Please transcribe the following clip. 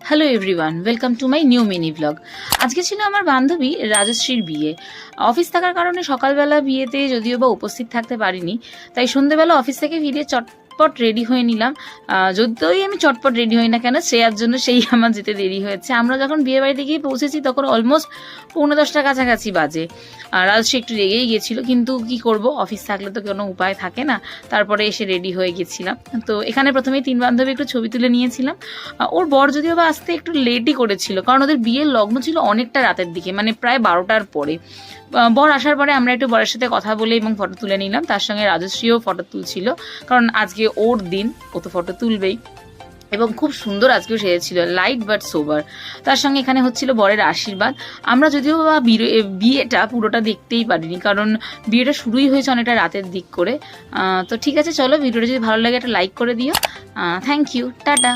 Hello everyone, welcome to my new mini blog. আজকে ছিল আমার বান্ধবী রাজশ্রীর বিয়ে। অফিস থাকার কারণে সকালবেলা বিয়েতে যদিও বা উপস্থিত থাকতে পারিনি, তাই সন্ধ্যেবেলা অফিস থেকে ফিরে চটপট রেডি হয়ে নিলাম। যদিই আমি চটপট রেডি হই না কেন, শ্রেয়ার জন্য সেই আমার যেতে দেরি হয়েছে। আমরা যখন বিয়ে বাড়িতে গিয়ে পৌঁছেছি তখন অলমোস্ট 9:45 কাছাকাছি বাজে। রাজশ্রী একটু রেগেই গেছিলো, কিন্তু কি করব, অফিস থাকলে তো কোনো উপায় থাকে না। তারপরে এসে রেডি হয়ে গেছিলাম। তো এখানে প্রথমেই 3 বান্ধবী একটু ছবি তুলে নিয়েছিলাম। ওর বর যদিও বা আসতে একটু লেটই করেছিল, কারণ ওদের বিয়ের লগ্ন ছিল অনেকটা রাতের দিকে, মানে প্রায় 12টার পরে। বর আসার পরে আমরা একটু বরের সাথে কথা বলে এবং ফটো তুলে নিলাম। তার সঙ্গে রাজশ্রীও ফটো তুলছিল, কারণ আজকে ওর দিন, ও তো ফটো তুলবেই। এবং খুব সুন্দর আজকেও সেজেছিল, লাইট বাট সোবার। তার সঙ্গে এখানে হচ্ছিল বরের আশীর্বাদ। আমরা যদিও বা বিয়েটা পুরোটা দেখতেই পারিনি, কারণ বিয়েটা শুরুই হয়েছে অনেকটা রাতের দিক করে। তো ঠিক আছে, চলো, ভিডিওটা যদি ভালো লাগে একটা লাইক করে দিও। Thank you, tata.